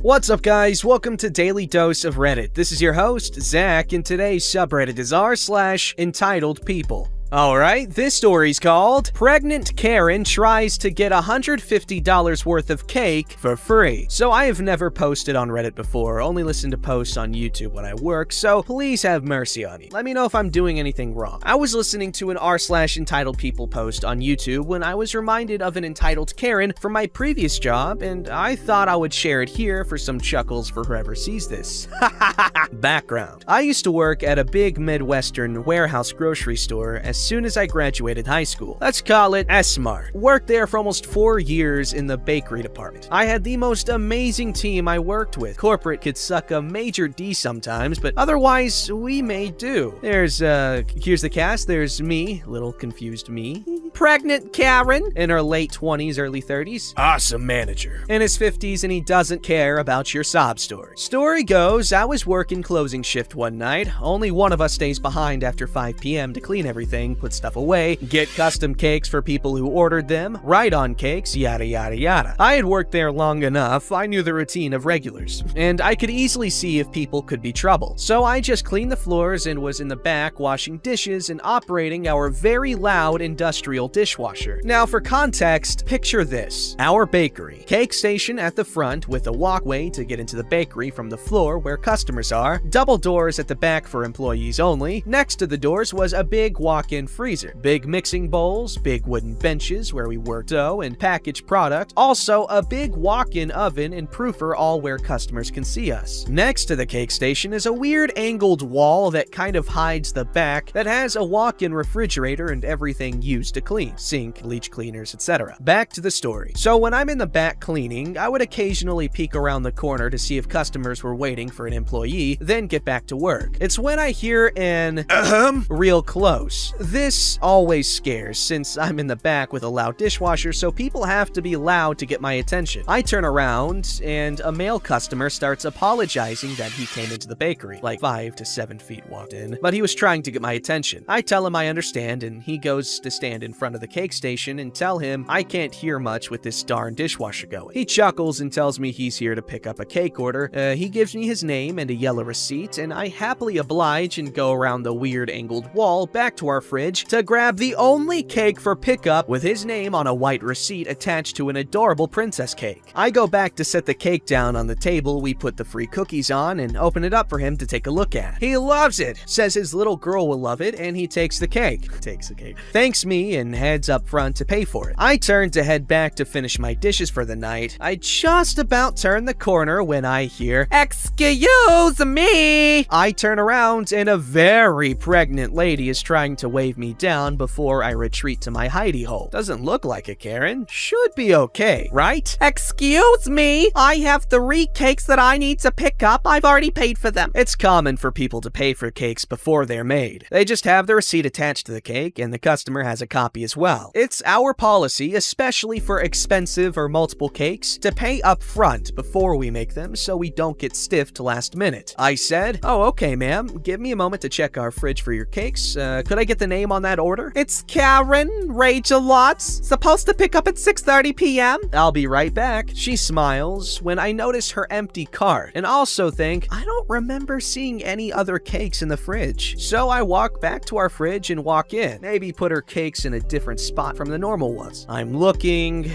What's up, guys? Welcome to Daily Dose of Reddit. This is your host, Zach, and today's subreddit is r/EntitledPeople. Alright, this story's called Pregnant Karen Tries to Get $150 Worth of Cake for Free. So I have never posted on Reddit before, only listen to posts on YouTube when I work, so please have mercy on me. Let me know if I'm doing anything wrong. I was listening to an r/EntitledPeople post on YouTube when I was reminded of an entitled Karen from my previous job, and I thought I would share it here for some chuckles for whoever sees this. Background. I used to work at a big Midwestern warehouse grocery store as soon as I graduated high school. Let's call it S-Mart. Worked there for almost 4 years in the bakery department. I had the most amazing team I worked with. Corporate could suck a major D sometimes, but otherwise, we made do. Here's the cast. There's me, little confused me. Pregnant Karen, in her late 20s, early 30s. Awesome manager. In his 50s, and he doesn't care about your sob story. Story goes, I was working closing shift one night. Only one of us stays behind after 5 p.m. to clean everything, put stuff away, get custom cakes for people who ordered them, write on cakes, yada yada yada. I had worked there long enough, I knew the routine of regulars, and I could easily see if people could be trouble. So I just cleaned the floors and was in the back washing dishes and operating our very loud industrial dishwasher. Now for context, picture this. Our bakery. Cake station at the front with a walkway to get into the bakery from the floor where customers are, double doors at the back for employees only. Next to the doors was a big walk-in freezer, big mixing bowls, big wooden benches where we work dough and package product, also a big walk-in oven and proofer all where customers can see us. Next to the cake station is a weird angled wall that kind of hides the back that has a walk-in refrigerator and everything used to clean, sink, bleach cleaners, etc. Back to the story. So when I'm in the back cleaning, I would occasionally peek around the corner to see if customers were waiting for an employee, then get back to work. It's when I hear an real close. This always scares since I'm in the back with a loud dishwasher, so people have to be loud to get my attention. I turn around and a male customer starts apologizing that he came into the bakery, like 5 to 7 feet walked in, but he was trying to get my attention. I tell him I understand, and he goes to stand in front of the cake station and tell him I can't hear much with this darn dishwasher going. He chuckles and tells me he's here to pick up a cake order. He gives me his name and a yellow receipt, and I happily oblige and go around the weird angled wall back to our fridge to grab the only cake for pickup with his name on a white receipt attached to an adorable princess cake. I go back to set the cake down on the table we put the free cookies on and open it up for him to take a look at. He loves it, says his little girl will love it, and he takes the cake. Thanks me and heads up front to pay for it. I turn to head back to finish my dishes for the night. I just about turn the corner when I hear, "Excuse me!" I turn around and a very pregnant lady is trying to wave me down before I retreat to my hidey hole. Doesn't look like a Karen. Should be okay, right? "Excuse me, I have 3 cakes that I need to pick up. I've already paid for them." It's common for people to pay for cakes before they're made. They just have the receipt attached to the cake and the customer has a copy as well. It's our policy, especially for expensive or multiple cakes, to pay up front before we make them so we don't get stiffed last minute. I said, "Oh, okay, ma'am. Give me a moment to check our fridge for your cakes. Could I get the name on that order?" "It's Karen, Rage a lot. Supposed to pick up at 6:30 p.m. "I'll be right back." She smiles when I notice her empty cart and also think, I don't remember seeing any other cakes in the fridge. So I walk back to our fridge and walk in. Maybe put her cakes in a different spot from the normal ones. I'm looking.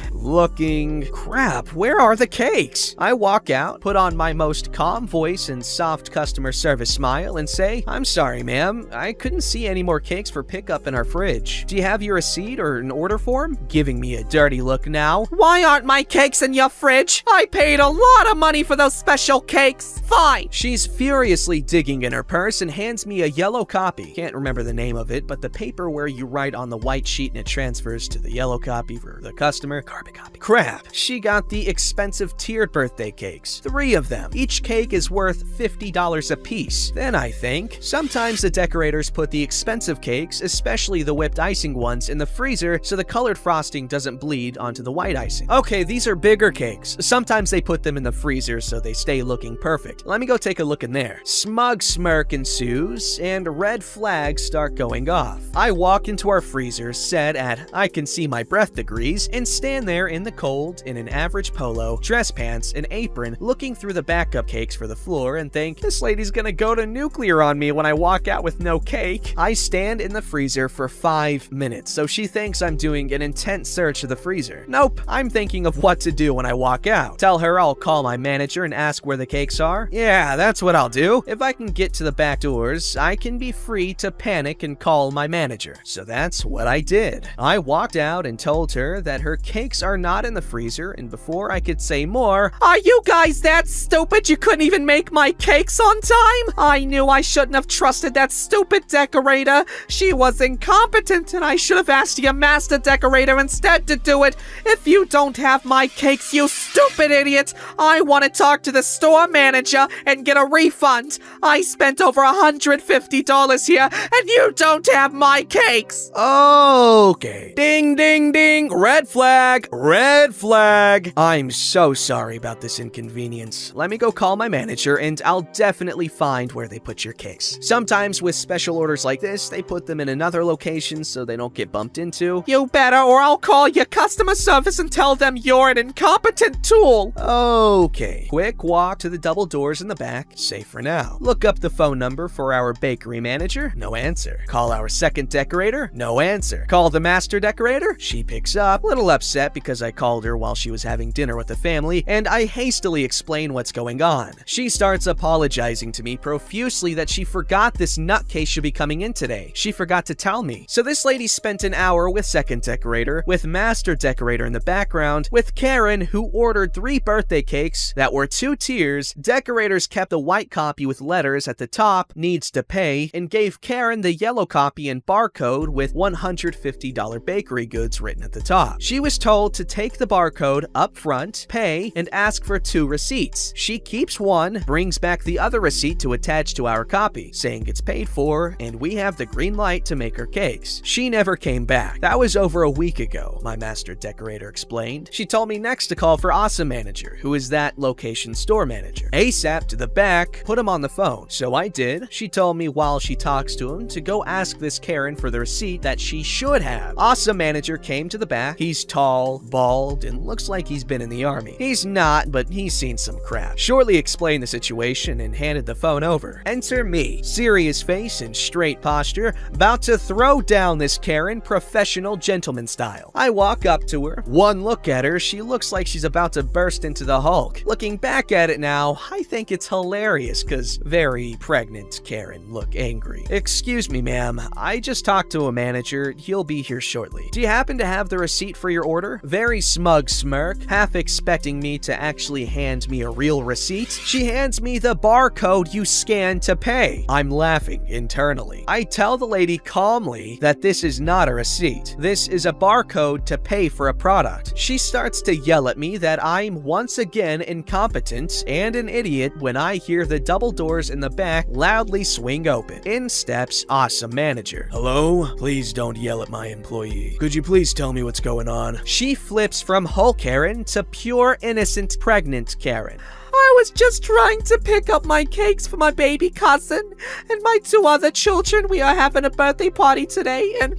Crap, where are the cakes? I walk out, put on my most calm voice and soft customer service smile and say, "I'm sorry, ma'am. I couldn't see any more cakes for pickup in our fridge. Do you have your receipt or an order form?" Giving me a dirty look now. "Why aren't my cakes in your fridge? I paid a lot of money for those special cakes. Fine." She's furiously digging in her purse and hands me a yellow copy. Can't remember the name of it, but the paper where you write on the white sheet and it transfers to the yellow copy for the customer. Carbon copy. Crap. She got the expensive tiered birthday cakes. 3 of them. Each cake is worth $50 a piece. Then I think, sometimes the decorators put the expensive cakes, especially the whipped icing ones, in the freezer so the colored frosting doesn't bleed onto the white icing. Okay, these are bigger cakes. Sometimes they put them in the freezer so they stay looking perfect. Let me go take a look in there. Smug smirk ensues, and red flags start going off. I walk into our freezer, upset at I can see my breath degrees and stand there in the cold in an average polo, dress pants, and apron looking through the backup cakes for the floor and think, this lady's gonna go to nuclear on me when I walk out with no cake. I stand in the freezer for 5 minutes, so she thinks I'm doing an intense search of the freezer. Nope, I'm thinking of what to do when I walk out. Tell her I'll call my manager and ask where the cakes are? Yeah, that's what I'll do. If I can get to the back doors, I can be free to panic and call my manager. So that's what I did. I walked out and told her that her cakes are not in the freezer, and before I could say more, are you guys that stupid you couldn't even make my cakes on time? I knew I shouldn't have trusted that stupid decorator. She was incompetent and I should have asked your master decorator instead to do it. If you don't have my cakes, you stupid idiot, I want to talk to the store manager and get a refund. I spent over $150 here and you don't have my cakes. Okay. Ding, ding, ding. Red flag. Red flag. I'm so sorry about this inconvenience. Let me go call my manager and I'll definitely find where they put your cakes. Sometimes with special orders like this, they put them in another location so they don't get bumped into. You better, or I'll call your customer service and tell them you're an incompetent tool. Okay. Quick walk to the double doors in the back. Safe for now. Look up the phone number for our bakery manager. No answer. Call our second decorator. No answer. Call the master decorator. She picks up. Little upset because I called her while she was having dinner with the family, and I hastily explain what's going on. She starts apologizing to me profusely that she forgot this nutcase should be coming in today. She forgot to tell me. So this lady spent an hour with second decorator, with master decorator in the background, with Karen, who ordered 3 birthday cakes that were 2 tiers. Decorators kept the white copy with letters at the top, needs to pay, and gave Karen the yellow copy and barcode with $150 bakery goods written at the top. She was told to take the barcode up front, pay, and ask for 2 receipts. She keeps one, brings back the other receipt to attach to our copy, saying it's paid for, and we have the green light to make her cakes. She never came back. That was over a week ago, my master decorator explained. She told me next to call for Awesome Manager, who is that location store manager. ASAP to the back, put him on the phone. So I did. She told me while she talks to him to go ask this Karen for the receipt that she should have. Awesome Manager came to the back. He's tall, bald, and looks like he's been in the army. He's not, but he's seen some crap. Shortly explained the situation and handed the phone over. Enter me, serious face and straight posture, about to throw down this Karen professional gentleman style. I walk up to her. One look at her, she looks like she's about to burst into the Hulk. Looking back at it now, I think it's hilarious because very pregnant Karen look angry. Excuse me, ma'am. I just talked to a manager. He'll be here shortly. Do you happen to have the receipt for your order? Very smug smirk, half expecting me to actually hand me a real receipt. She hands me the barcode you scanned to pay. I'm laughing internally. I tell the lady calmly that this is not a receipt. This is a barcode to pay for a product. She starts to yell at me that I'm once again incompetent and an idiot when I hear the double doors in the back loudly swing open. In steps Awesome Manager. Hello? Please don't yell at my employee. Could you please tell me what's going on? She flips from Hulk Karen to pure innocent pregnant Karen. I was just trying to pick up my cakes for my baby cousin and my 2 other children. We are having a birthday party today and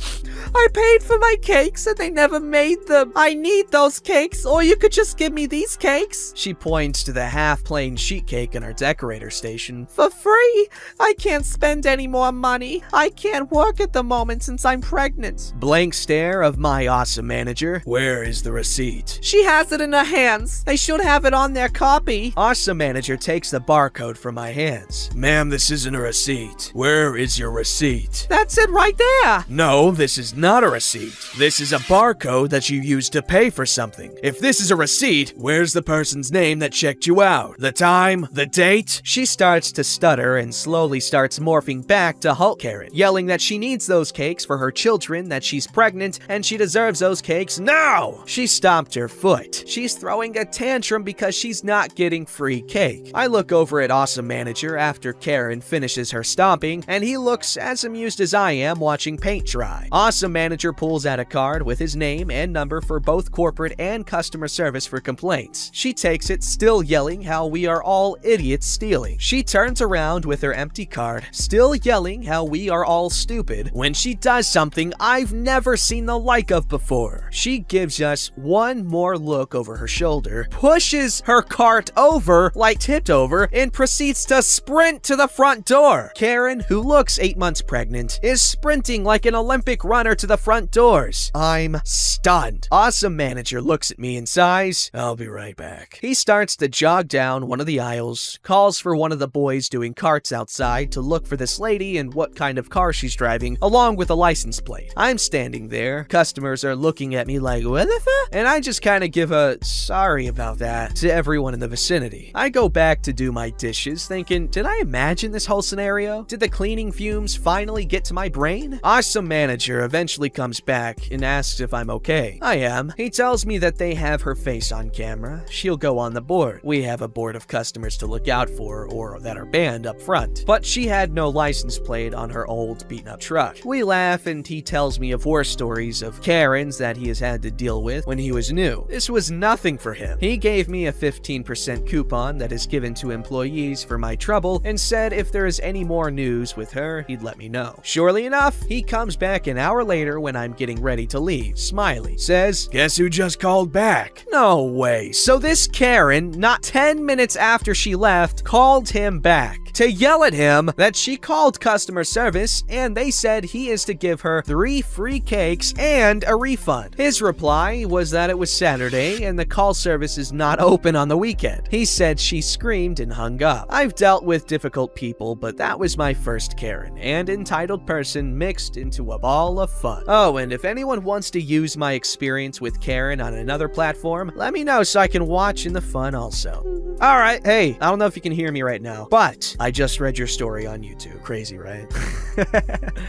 I paid for my cakes and they never made them. I need those cakes, or you could just give me these cakes. She points to the half-plain sheet cake in our decorator station. For free. I can't spend any more money. I can't work at the moment since I'm pregnant. Blank stare of my Awesome Manager. Where is the receipt? She has it in her hands. They should have it on their copy. Awesome Manager takes the barcode from my hands. Ma'am, this isn't a receipt. Where is your receipt? That's it right there. No, this is not a receipt. This is a barcode that you used to pay for something. If this is a receipt, where's the person's name that checked you out? The time? The date? She starts to stutter and slowly starts morphing back to Hulk Karen, yelling that she needs those cakes for her children, that she's pregnant, and she deserves those cakes now. She stomped her foot. She's throwing a tantrum because she's not getting free free cake. I look over at Awesome Manager after Karen finishes her stomping, and he looks as amused as I am watching paint dry. Awesome Manager pulls out a card with his name and number for both corporate and customer service for complaints. She takes it, still yelling how we are all idiots stealing. She turns around with her empty card, still yelling how we are all stupid, when she does something I've never seen the like of before. She gives us one more look over her shoulder, pushes her cart over like tipped over, and proceeds to sprint to the front door. Karen, who looks 8 months pregnant, is sprinting like an Olympic runner to the front doors. I'm stunned. Awesome Manager looks at me and sighs, "I'll be right back." He starts to jog down one of the aisles, calls for one of the boys doing carts outside to look for this lady and what kind of car she's driving, along with a license plate. I'm standing there. Customers are looking at me like, "What the fuck?" And I just kind of give a "sorry about that" to everyone in the vicinity. I go back to do my dishes thinking, did I imagine this whole scenario? Did the cleaning fumes finally get to my brain? Awesome Manager eventually comes back and asks if I'm okay. I am. He tells me that they have her face on camera. She'll go on the board. We have a board of customers to look out for or that are banned up front. But she had no license plate on her old beaten up truck. We laugh and he tells me of war stories of Karens that he has had to deal with when he was new. This was nothing for him. He gave me a 15% coupon that is given to employees for my trouble and said if there is any more news with her, he'd let me know. Surely enough, he comes back an hour later when I'm getting ready to leave. Smiley says, "Guess who just called back?" No way. So this Karen, not 10 minutes after she left, called him back to yell at him that she called customer service and they said he is to give her 3 free cakes and a refund. His reply was that it was Saturday and the call service is not open on the weekend. He said she screamed and hung up. I've dealt with difficult people, but that was my first Karen and entitled person mixed into a ball of fun. Oh, and if anyone wants to use my experience with Karen on another platform, let me know so I can watch in the fun also. Alright, hey, I don't know if you can hear me right now, but I just read your story on YouTube. Crazy, right?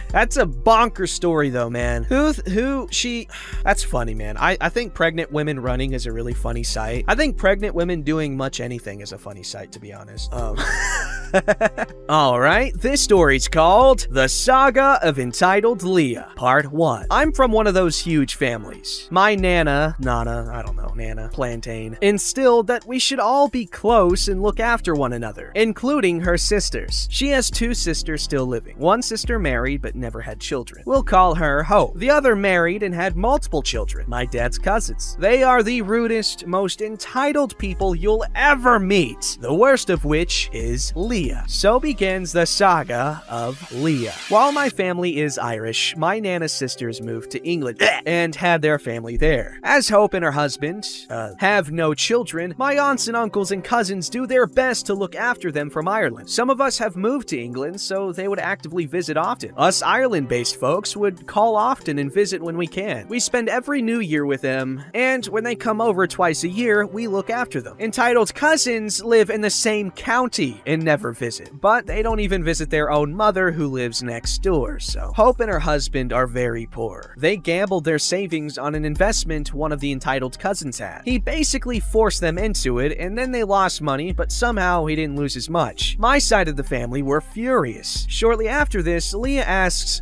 That's a bonker story though, man. That's funny, man. I think pregnant women running is a really funny sight. I think pregnant women doing much anything is a funny sight, to be honest. Alright, this story's called The Saga of Entitled Leah, Part 1. I'm from one of those huge families. My Nana, Plantain, instilled that we should all be close and look after one another, including her sisters. She has 2 sisters still living. One sister married but never had children. We'll call her Hope. The other married and had multiple children, my dad's cousins. They are the rudest, most entitled people you'll ever meet, the worst of which is Leah. So begins the saga of Leah. While my family is Irish, my Nana's sisters moved to England and had their family there. As Hope and her husband have no children, my aunts and uncles and cousins do their best to look after them from Ireland. Some of us have moved to England, so they would actively visit often. Us Ireland-based folks would call often and visit when we can. We spend every New Year with them, and when they come over twice a year, we look after them. Entitled cousins live in the same county and never visit, but they don't even visit their own mother who lives next door, so Hope and her husband are very poor. They gambled their savings on an investment one of the entitled cousins had. He basically forced them into it, and then they lost money, but somehow he didn't lose as much. My side of the family were furious. Shortly after this, Leah asks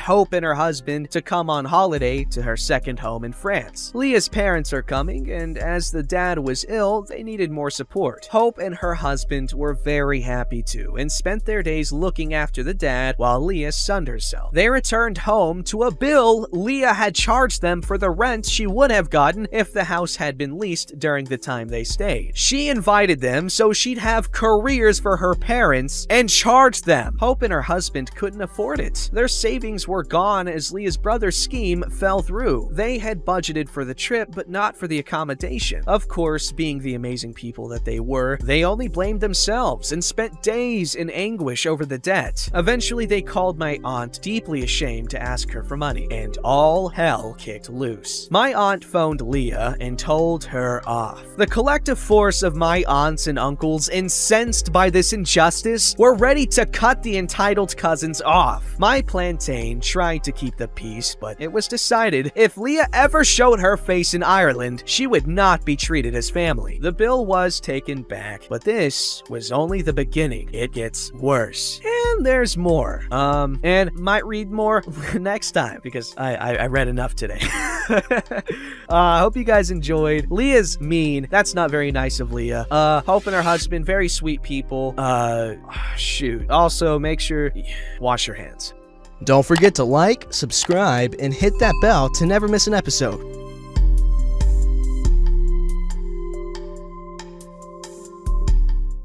Hope and her husband to come on holiday to her second home in France. Leah's parents are coming, and as the dad was ill, they needed more support. Hope and her husband were very happy to, and spent their days looking after the dad while Leah sunned herself. They returned home to a bill Leah had charged them for the rent she would have gotten if the house had been leased during the time they stayed. She invited them so she'd have careers for her parents and charged them. Hope and her husband couldn't afford it. Their savings were gone as Leah's brother's scheme fell through. They had budgeted for the trip, but not for the accommodation. Of course, being the amazing people that they were, they only blamed themselves and spent days in anguish over the debt. Eventually, they called my aunt, deeply ashamed to ask her for money, and all hell kicked loose. My aunt phoned Leah and told her off. The collective force of my aunts and uncles, incensed by this injustice, were ready to cut the entitled cousins off. My plantain tried to keep the peace, but it was decided if Leah ever showed her face in Ireland, she would not be treated as family. The bill was taken back, but this was only the beginning. It gets worse. And there's more. And might read more next time because I read enough today. I hope you guys enjoyed. Leah's mean. That's not very nice of Leah. Hope and her husband, very sweet people. Shoot. Also, make sure wash your hands. Don't forget to like, subscribe, and hit that bell to never miss an episode.